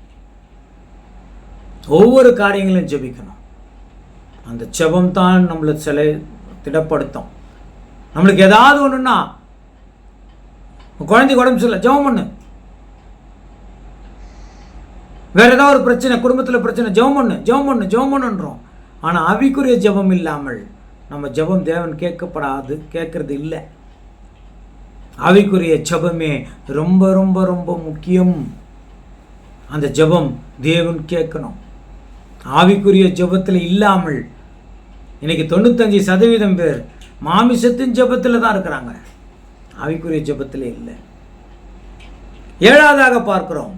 ஒவ்வொரு காரியங்களையும் ஜெபிக்கணும். அந்த ஜெபம் தான் நம்மளை திடப்படுத்தும். நம்மளுக்கு ஏதாவது ஒன்றுன்னா, குழந்தைக்கு உடம்பு சரியில்லை, ஜெபம் பண்ணு. வேற ஏதாவது ஒரு பிரச்சனை, குடும்பத்தில் பிரச்சனை, ஜெபம் பண்ணு, ஜெபம் பண்ணு, ஜெபம் பண்ணுன்றோம். ஆனால் ஆவிக்குரிய ஜெபம் இல்லாமல் நம்ம ஜெபம் தேவன் கேட்கறது இல்லை. ஆவிக்குரிய ஜெபமே ரொம்ப ரொம்ப ரொம்ப முக்கியம். அந்த ஜெபம் தேவன் கேட்கணும். ஆவிக்குரிய ஜெபத்தில் இல்லாமல் இன்னைக்கு 95% பேர் மாமிசத்தின் ஜெபத்தில் தான் இருக்கிறாங்க, ஆவிக்குரிய ஜெபத்தில் இல்லை. 7வதாக பார்க்கிறோம்,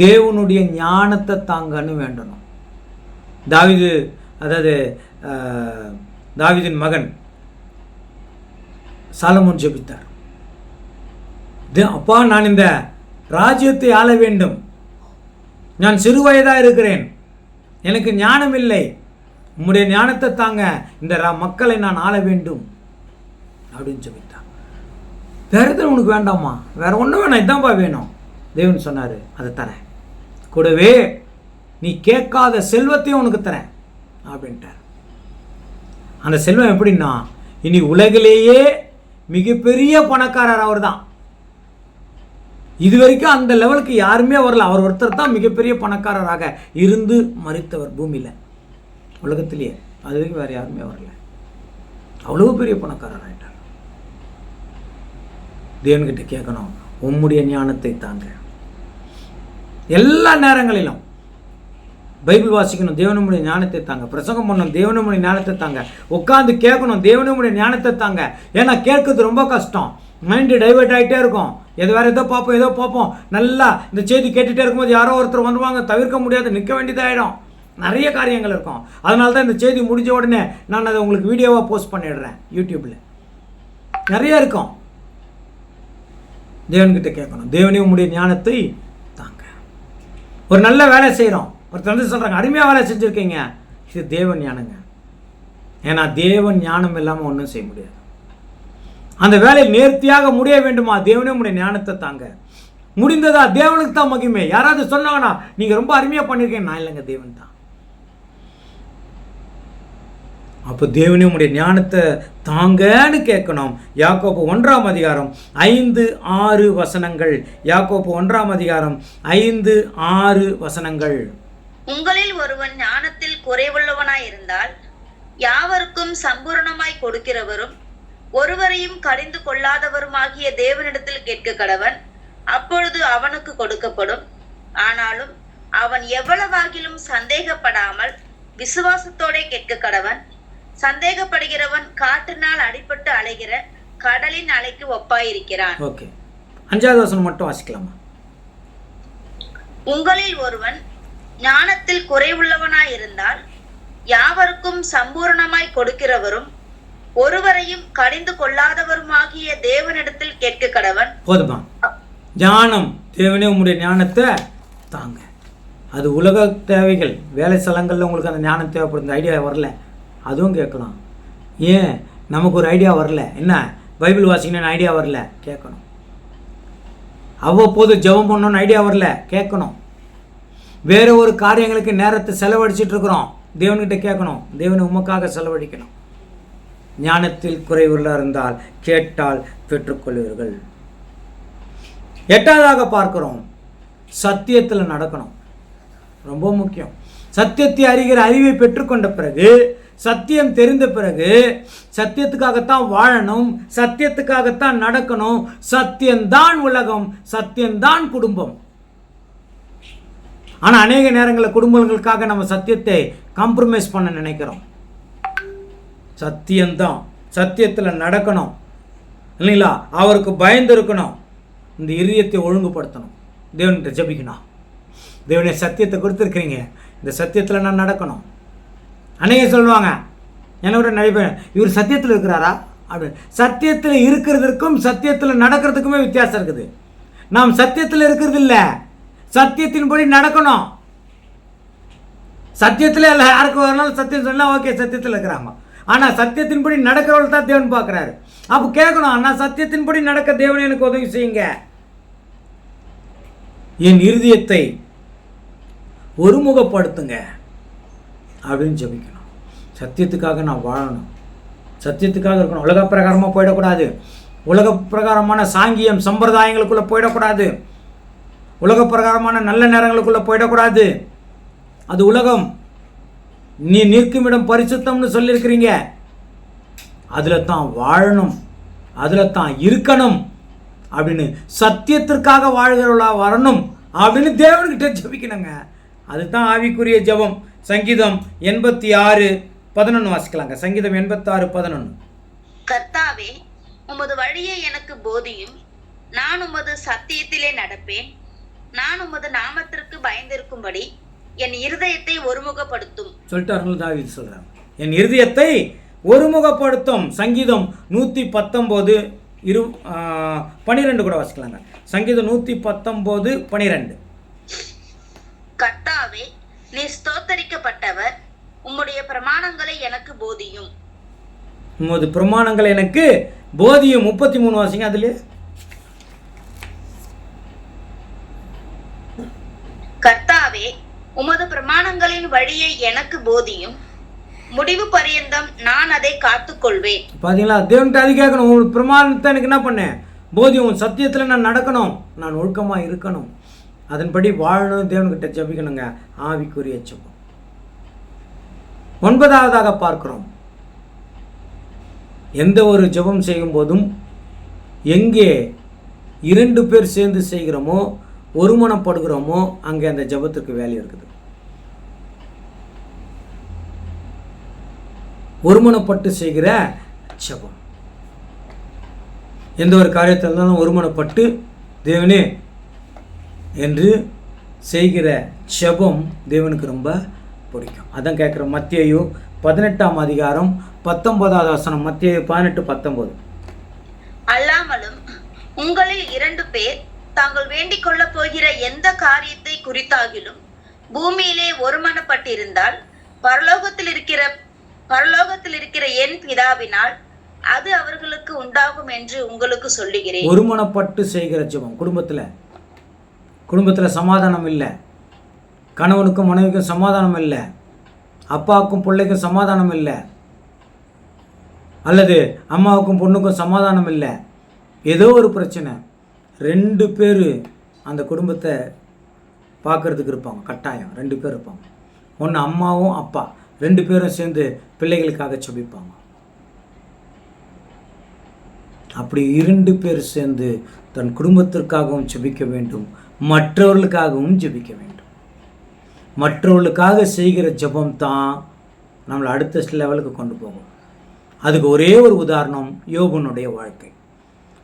தேவனுடைய ஞானத்தை தாங்கன்னு வேண்டணும். தாவீது, அதாவது தாவீதின் மகன் சாலமோன் ஜெபித்தார். அப்பா, நான் இந்த ராஜ்யத்தை ஆள வேண்டும், நான் சிறு வயதாக இருக்கிறேன், எனக்கு ஞானம் இல்லை, உம்முடைய ஞானத்தை தாங்க, இந்த மக்களை நான் ஆள வேண்டும் அப்படின்னு ஜெபித்தார். வேற எதுவும் உனக்கு வேண்டாமா? வேற ஒன்றும் வேணாம், இதான்ப்பா வேணும். தேவன் சொன்னார், அதை தரேன், கூடவே நீ கேட்காத செல்வத்தையும் உனக்கு தரேன் அப்படின்ட்டார். அந்த செல்வம் எப்படின்னா, இனி உலகிலேயே மிகப்பெரிய பணக்காரர் அவர் தான். இது வரைக்கும் அந்த லெவலுக்கு யாருமே வரல. அவர் ஒருத்தர் தான் மிகப்பெரிய பணக்காரராக இருந்து மரித்தவர் பூமியில், உலகத்திலேயே. அது வரைக்கும் வேறு யாருமே வரல. அவ்வளோ பெரிய பணக்காரர் ஆகிட்டார். தேவன்கிட்ட கேட்கணும், உம்முடைய ஞானத்தை தாங்க. எல்லா நேரங்களிலும் பைபிள் வாசிக்கணும், தேவனுடைய ஞானத்தை தாங்க. பிரசங்கம் பண்ணணும், தேவனுடைய ஞானத்தை தாங்க. உட்காந்து கேட்கணும், தேவனுடைய ஞானத்தை தாங்க. ஏன்னா கேட்கறது ரொம்ப கஷ்டம். மைண்டு டைவெர்ட் ஆகிட்டே இருக்கும். வேறு ஏதோ பார்ப்போம். நல்லா இந்த செய்தி கேட்டுகிட்டே இருக்கும்போது யாரோ ஒருத்தர் வந்துடுவாங்க, தவிர்க்க முடியாது, நிற்க வேண்டியதாகிடும். நிறைய காரியங்கள் இருக்கும். அதனால தான் இந்த செய்தி முடிஞ்ச உடனே நான் அதை உங்களுக்கு வீடியோவாக போஸ்ட் பண்ணிடுறேன் யூடியூப்பில். நிறைய இருக்கும். தேவன்கிட்ட கேட்கணும், தேவனே உம்முடைய ஞானத்தை தாங்க. ஒரு நல்ல வேலை செய்கிறோம், ஒருத்தர் வந்து சொல்கிறாங்க, அருமையாக வேலை செஞ்சுருக்கீங்க, இது தேவன் ஞானங்க. ஏன்னா தேவன் ஞானம் இல்லாமல் ஒன்றும் செய்ய முடியாது. அந்த வேலை நேர்த்தியாக முடிய வேண்டுமா? தேவனே உம்முடைய ஞானத்தை தாங்க. முடிந்ததா? தேவனுக்கு தான் மகிமை. யாராவது சொன்னாங்கன்னா நீங்கள் ரொம்ப அருமையாக பண்ணியிருக்கீங்க, நான் இல்லைங்க, தேவன் தான். அப்போ தேவனே உம்முடைய ஞானத்தை தாங்கன்னு கேட்கணும். யாக்கோபு 1ஆம் அதிகாரம் 5-6 வசனங்கள். யாக்கோபு 1ஆம் அதிகாரம் 5-6 வசனங்கள். உங்களில் ஒருவன் ஞானத்தில் குறைவுள்ளவனாய் இருந்தால் யாவருக்கும் சம்பூரணமாய் கொடுக்கிறவரும் ஒருவரையும் கடிந்து கொள்ளாதவருமாகிய தேவனிடத்தில் கேட்க கடவன், அப்பொழுது அவனுக்கு கொடுக்கப்படும். ஆனாலும் அவன் எவ்வளவாகிலும் சந்தேகப்படாமல் விசுவாசத்தோட கேட்க கடவன். சந்தேகப்படுகிறவன் காற்றினால் அடிபட்டு அலைகிற கடலின் அலைக்கு ஒப்பாயிருக்கிறான். ஓகே, 5வது வசனம் மட்டும் வாசிக்கலாமா? உங்களில் ஒருவன் ஞானத்தில் குறைவுள்ளவனாய் இருந்தால் யாவருக்கும் சம்பூரணமாய் கொடுக்கிறவரும் ஒருவரையும் கடிந்து கொள்ளாதவருமாகிய தேவனிடத்தில் கேட்க கடவன். போதுமா? ஞானம், தேவனே உம்முடைய ஞானத்தை தாங்க. அது உலக தேவைகள், வேலை ஸ்தலங்களில் உங்களுக்கு அந்த ஞானம் தேவைப்படுது, ஐடியா வரல, அதுவும் கேட்கலாம். ஏன் நமக்கு ஒரு ஐடியா வரல, என்ன பைபிள் வாசிக்கணும்னு ஐடியா வரல, கேட்கணும். அவ்வப்போது ஜெபம் பண்ணணும்னு ஐடியா வரல, கேட்கணும். வேறு ஒரு காரியங்களுக்கு நேரத்தை செலவழிச்சிட்டு இருக்கிறோம், தேவன்கிட்ட கேட்கணும், தேவனை உமக்காக செலவழிக்கணும். ஞானத்தில் குறைவுள்ள இருந்தால் கேட்டால் பெற்றுக்கொள்வீர்கள். 8வதாக பார்க்கிறோம், சத்தியத்தில் நடக்கணும். ரொம்ப முக்கியம். சத்தியத்தை அறிகிற அறிவை பெற்றுக்கொண்ட பிறகு, சத்தியம் தெரிந்த பிறகு, சத்தியத்துக்காகத்தான் வாழணும், சத்தியத்துக்காகத்தான் நடக்கணும். சத்தியம்தான் உலகம், சத்தியம்தான் குடும்பம். ஆனால் அநேக நேரங்களில் குடும்பங்களுக்காக நம்ம சத்தியத்தை காம்ப்ரமைஸ் பண்ண நினைக்கிறோம். சத்தியம்தான், சத்தியத்தில் நடக்கணும் இல்லைங்களா? அவருக்கு பயந்து இருக்கணும், இந்த இதயத்தை ஒழுங்குபடுத்தணும், தேவன்கிட்ட ஜெபிக்கணும். தேவனே சத்தியத்தை கொடுத்துருக்கிறீங்க, இந்த சத்தியத்தில் நான் நடக்கணும். அநேக சொல்லுவாங்க, என்னோட நிறைய பேர், இவர் சத்தியத்தில் இருக்கிறாரா அப்படின்னு. சத்தியத்தில் இருக்கிறதுக்கும் சத்தியத்தில் நடக்கிறதுக்குமே வித்தியாசம் இருக்குது. நாம் சத்தியத்தில் இருக்கிறது இல்லை, சத்தியத்தின்படி நடக்கணும். சத்தியத்தில் எல்லாம் யாருக்கு வரனாலும் சத்தியம் சொன்னால் ஓகே, சத்தியத்தில் இருக்கிறாங்க. ஆனால் சத்தியத்தின்படி நடக்கிறவர்கள் தான் தேவன் பார்க்குறாரு. அப்போ கேட்கணும், ஆனால் சத்தியத்தின்படி நடக்க தேவன் எனக்கு உதவி செய்யுங்க. என் இருதயத்தை ஒருமுகப்படுத்துங்க அப்படின்னு ஜெபிக்கணும். சத்தியத்துக்காக நான் வாழணும், சத்தியத்துக்காக இருக்கணும். உலக பிரகாரமாக போயிடக்கூடாது, உலக பிரகாரமான சாங்கியம் சம்பிரதாயங்களுக்குள்ளே போயிடக்கூடாது, உலக பிரகாரமான நல்ல நேரங்களுக்குள்ளே போயிடக்கூடாது. அது உலகம். நீ நிற்கும் இடம் பரிசுத்தம்னு சொல்லியிருக்கிறீங்க, அதில் தான் வாழணும், அதில் தான் இருக்கணும் அப்படின்னு, சத்தியத்திற்காக வாழ்கிறவளா வரணும் அப்படின்னு தேவன்கிட்ட ஜெபிக்கணுங்க. அதுதான் ஆவிக்குரிய ஜெபம். சங்கீதம் 86:11 வாசிக்கலாங்க. சங்கீதம் 86:11. கர்த்தாவே, உமது வழியை எனக்கு போதியும், நான் உமது சத்தியத்திலே நடப்பேன். நான் உமது நாமத்திற்கு பயந்திருக்கும்படி என் இருதயத்தை ஒருமுகப்படுத்தும். சொல்லிட்டார்கள் தாவீது சொல்றாங்க, என் இருதயத்தை ஒருமுகப்படுத்தும். சங்கீதம் 119 12 கூட வாசிக்கலாங்க. சங்கீதம் 119:12. கர்த்தாவே, நீ ஸ்தோத்தரிக்கப்பட்டவர், உம்முடைய பிரமாணங்களை எனக்கு போதியும். உமது பிரமாணங்களை எனக்கு போதியும். 33 வாசிங்க. அதுல கர்த்தாவே, உமது பிரமாணங்களின் வழியை எனக்கு போதியும், முடிவு பரியந்தம் நான் அதை காத்துக்கொள்வேன். பாத்தீங்களா, தேவன்கிட்ட அது கேட்கணும். உன் பிரமாணத்தை எனக்கு என்ன பண்ணேன் போதியும், உன் சத்தியத்தில் நான் நடக்கணும், நான் ஒழுக்கமாக இருக்கணும், அதன்படி வாழணும், தேவன்கிட்ட ஜெபிக்கணுங்க. ஆவிக்குரிய ஜெபம். 9வதாக பார்க்கிறோம், எந்த ஒரு ஜெபம் செய்யும் போதும் எங்கே 2 பேர் சேர்ந்து செய்கிறோமோ, ஒருமனப்படுகிறோமோ, அங்கே அந்த ஜெபத்துக்கு வேல்யூ இருக்குது. ஒருமனப்பட்டு செய்கிற ஜெபம். எந்த ஒரு காரியத்தில் இருந்தாலும் ஒருமனப்பட்டு தேவனே என்று செய்கிற ஜெபம் தேவனுக்கு ரொம்ப பிடிக்கும். அதான் கேட்குற மத்தேயு 18:19. மத்தேயு 18:19. அல்லாமலும் உங்களில் 2 பேர் தாங்கள் வேண்டிக் கொள்ள போகிற எந்த காரியத்தை குறித்தாகிலும் பூமியிலே ஒருமனப்பட்டிருந்தால் பரலோகத்தில் இருக்கிற என் பிதாவினால் அது அவர்களுக்கு உண்டாகும் என்று உங்களுக்கு சொல்லுகிறேன். ஒருமனப்பட்டு செய்கிற ஜெபம். குடும்பத்தில் சமாதானம் இல்லை, கணவனுக்கும் மனைவிக்கும் சமாதானம் இல்லை, அப்பாவுக்கும் பிள்ளைக்கும் சமாதானம் இல்லை, அல்லது அம்மாவுக்கும் பொண்ணுக்கும் சமாதானம் இல்லை, ஏதோ ஒரு பிரச்சனை, 2 பேர் அந்த குடும்பத்தை பார்க்கறதுக்கு இருப்பாங்க. கட்டாயம் 2 பேர் இருப்பாங்க. ஒன்று அம்மாவும் அப்பா 2 பேரும் சேர்ந்து பிள்ளைகளுக்காக ஜெபிப்பாங்க. அப்படி 2 பேர் சேர்ந்து தன் குடும்பத்திற்காகவும் ஜெபிக்க வேண்டும், மற்றவர்களுக்காகவும் ஜெபிக்க வேண்டும். மற்றவர்களுக்காக செய்கிற ஜெபம் தான் நம்மளை அடுத்த லெவலுக்கு கொண்டு போகும். அதுக்கு ஒரே ஒரு உதாரணம் யோபுனுடைய வாழ்க்கை.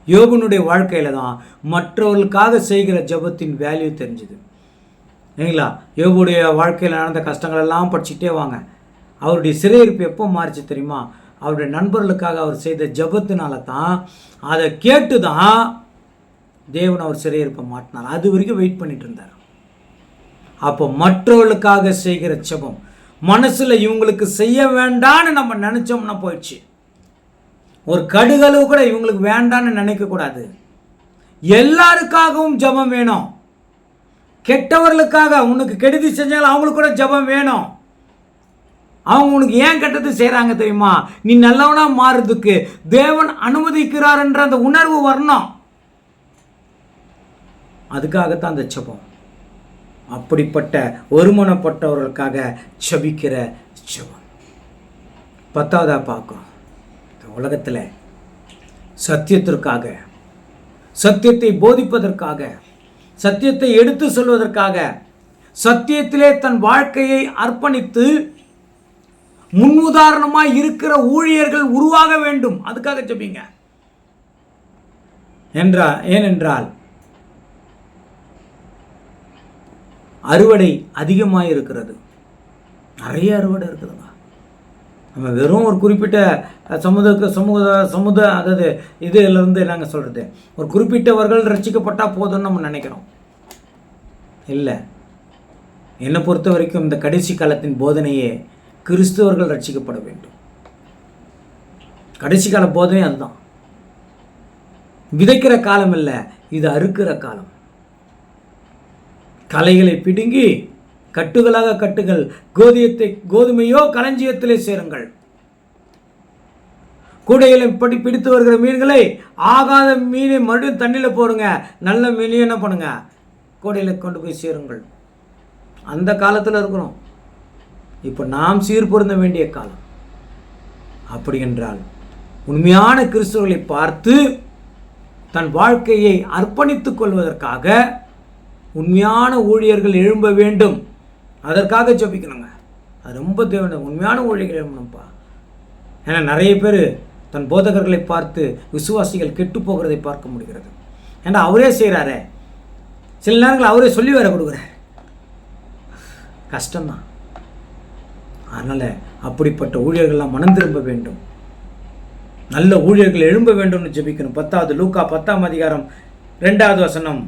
யோபுனுடைய வாழ்க்கையில் தான் மற்றவர்களுக்காக செய்கிற ஜெபத்தின் வேல்யூ தெரிஞ்சுது. இல்லைங்களா? யோபுடைய வாழ்க்கையில் நடந்த கஷ்டங்கள் எல்லாம் படிச்சுட்டே வாங்க. அவருடைய சிறையிருப்பு எப்போ மாறிச்சு தெரியுமா? அவருடைய நண்பர்களுக்காக அவர் செய்த ஜெபத்தினால தான், அதை கேட்டு தான் தேவன் அவர் சிறையிருப்பை மாட்டினார். அது வரைக்கும் வெயிட் பண்ணிட்டு இருந்தார். அப்போ மற்றவர்களுக்காக செய்கிற ஜெபம், மனசில் இவங்களுக்கு செய்ய வேண்டான்னு நம்ம நினச்சோம்னா போயிடுச்சு. ஒரு கடுகளவு கூட இவங்களுக்கு வேண்டான்னு நினைக்கக்கூடாது. எல்லாருக்காகவும் ஜெபம் வேணும். கெட்டவர்களுக்காக உனக்கு கெடுதி செஞ்சாலும் அவங்களுக்கு கூட ஜெபம் வேணும். அவங்க உனக்கு ஏன் கெட்டது செய்கிறாங்க தெரியுமா? நீ நல்லவனா மாறுறதுக்கு தேவன் அனுமதிக்கிறார் என்ற அந்த உணர்வு வரணும். அதுக்காகத்தான் அந்த ஜெபம். அப்படிப்பட்ட ஒருமனப்பட்டவர்களுக்காக ஜெபிக்கிற ஜெபம். 10வதா பார்க்கிறோம், உலகத்தில் சத்தியத்திற்காக, சத்தியத்தை போதிப்பதற்காக, சத்தியத்தை எடுத்து சொல்வதற்காக, சத்தியத்திலே தன் வாழ்க்கையை அர்ப்பணித்து முன்னுதாரணமாய் இருக்கிற ஊழியர்கள் உருவாக வேண்டும். அதுக்காக ஜெபிங்க. ஏனென்றால் அறுவடை அதிகமாக இருக்கிறது. நிறைய அறுவடை இருக்குதுங்க. நம்ம வெறும் ஒரு குறிப்பிட்ட சமூக அதாவது இதிலிருந்து நாங்கள் சொல்கிறது, ஒரு குறிப்பிட்டவர்கள் ரட்சிக்கப்பட்டால் போதும்னு நம்ம நினைக்கிறோம். இல்லை, என்னை பொறுத்த வரைக்கும் இந்த கடைசி காலத்தின் போதனையே கிறிஸ்தவர்கள் ரட்சிக்கப்பட வேண்டும். கடைசி கால போதனை அதுதான். விதைக்கிற காலம் இல்லை, இது அறுக்கிற காலம். களைகளை பிடுங்கி கட்டுகளாக கட்டுகள், கோதுமையோ களஞ்சியத்திலே சேருங்கள். கூடைகளை பிடித்து வருகிற மீன்களை, ஆகாத மீனை மறுபடியும் தண்ணியில் போடுங்க, நல்ல மீனையும் என்ன பண்ணுங்க, கூடையில் கொண்டு போய் சேருங்கள். அந்த காலத்தில் இருக்கிறோம். இப்போ நாம் சீர்பொருந்த வேண்டிய காலம். அப்படி என்றால் உண்மையான கிறிஸ்துவர்களை பார்த்து தன் வாழ்க்கையை அர்ப்பணித்துக் கொள்வதற்காக உண்மையான ஊழியர்கள் எழும்ப வேண்டும். அதற்காக ஜெபிக்கணுங்க. அது ரொம்ப தேவை. உண்மையான ஊழியர்கள் எழும்பணும்ப்பா. ஏன்னா நிறைய பேர் தன் போதகர்களை பார்த்து விசுவாசிகள் கெட்டு போகிறதை பார்க்க முடிகிறது. ஏன்னா அவரே செய்கிறாரே, சில நேரங்கள் அவரே சொல்லி வேற கொடுக்குறாரு. கஷ்டம்தான். அதனால் அப்படிப்பட்ட ஊழியர்கள்லாம் மனம் திரும்ப வேண்டும், நல்ல ஊழியர்கள் எழும்ப வேண்டும்னு ஜெபிக்கணும். 10வது லூக்கா 10ஆம் அதிகாரம் 2வது வசனம்.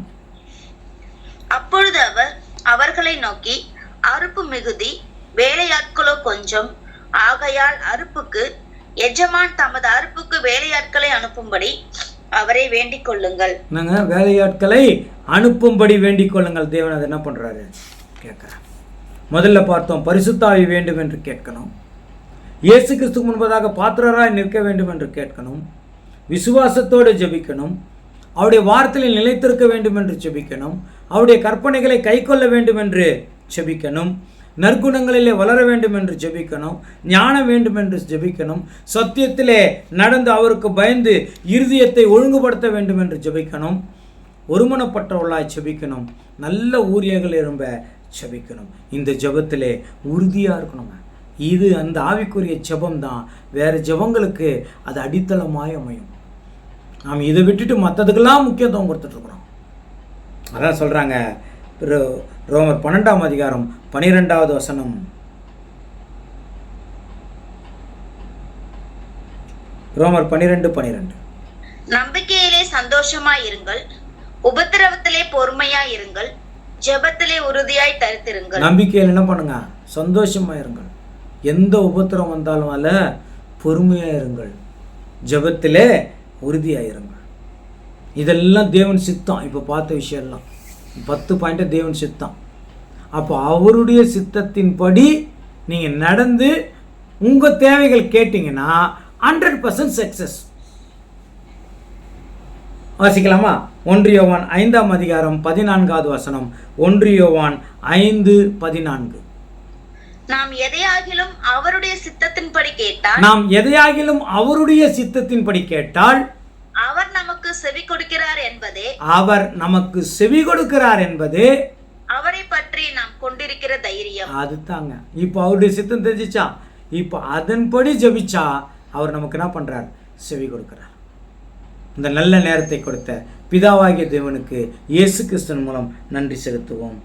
அப்பொழுது அவர் அவர்களை நோக்கி, அறுப்பு மிகுதி, வேலையாட்களோ கொஞ்சம். ஆகையால் அறுப்புக்கு எஜமான் தமது அறுப்புக்கு வேலையாட்களை அனுப்பும்படி அவரை வேண்டிக் கொள்ளுங்கள். நாங்கள் வேலையாட்களை அனுப்பும்படி வேண்டிக் கொள்ளுங்கள். தேவன் அதை என்ன பண்ணுறாரு கேட்குறார். முதல்ல பார்த்தோம், பரிசுத்த ஆவி வேண்டும் என்று கேட்கணும். இயேசு கிறிஸ்துக்கு முன்பதாக பாத்திரராய் நிற்க வேண்டும் என்று கேட்கணும். விசுவாசத்தோடு ஜெபிக்கணும். அவருடைய வார்த்தையில் நிலைத்திருக்க வேண்டும் என்று ஜெபிக்கணும். அவருடைய கற்பனைகளை கைக்கொள்ள வேண்டும் என்று ஜெபிக்கணும். நற்குணங்களிலே வளர வேண்டும் என்று ஜெபிக்கணும். ஞானம் வேண்டும் என்று ஜெபிக்கணும். சத்தியத்திலே நடந்து அவருக்கு பயந்து இருதயத்தை ஒழுங்குபடுத்த வேண்டும் என்று ஜெபிக்கணும். ஒருமனப்பட்டவர்களாய் ஜெபிக்கணும். நல்ல ஊழியர்கள் இரும்ப ஜெபிக்கணும். இந்த ஜெபத்திலே உறுதியாக இருக்கணும். இது அந்த ஆவிக்குரிய ஜெபம் தான். வேறு ஜெபங்களுக்கு அது அடித்தளமாய் அமையும். நாம் இதை விட்டுட்டு மற்றதுக்கெல்லாம் முக்கியத்துவம் கொடுத்துட்ருக்குறோம். அதான் சொல்கிறாங்க ரோமர் 12ஆம் அதிகாரம் 12வது வசனம். ரோமர் 12:12. நம்பிக்கையிலே சந்தோஷமாய் இருங்கள், உபத்திரவத்திலே பொறுமையாய் இருங்கள், ஜெபத்திலே உறுதியாய் தரித்திருங்கள். நம்பிக்கையில் என்ன பண்ணுங்க? சந்தோஷமா இருங்கள். எந்த உபத்திரம் வந்தாலும் அல்ல, பொறுமையாக இருங்கள், ஜெபத்திலே உறுதியாயிருங்கள். இதெல்லாம் தேவன் சித்தம். இப்போ பார்த்த விஷயம்லாம் 10 பாயிண்ட் தேவன் சித்தம். அப்போ அவருடைய சித்தத்தின்படி நீங்கள் நடந்து உங்கள் தேவைகள் கேட்டிங்கன்னா 100% சக்ஸஸ். வாசிக்கலாமா? 1 யோவான் 5ஆம் அதிகாரம் 14வது வசனம். 1 யோவான் 5:14. நாம் எதையாகிலும் அவருடைய சித்தத்தின்படி கேட்டால், அவர் நமக்கு செவி கொடுக்கிறார் என்பதே அவரை பற்றி நாம் கொண்டிருக்கிற தைரியம். அதுதாங்க. இப்போ அவருடைய சித்தம் தெரிஞ்சிச்சா, இப்போ அதன்படி ஜெபிச்சா அவர் நமக்கு என்ன பண்றார்? செவி கொடுக்கிறார். இந்த நல்ல நேரத்தை கொடுத்த பிதாவாகிய தேவனுக்கு இயேசு கிறிஸ்துவின் மூலம் நன்றி செலுத்துவோம்.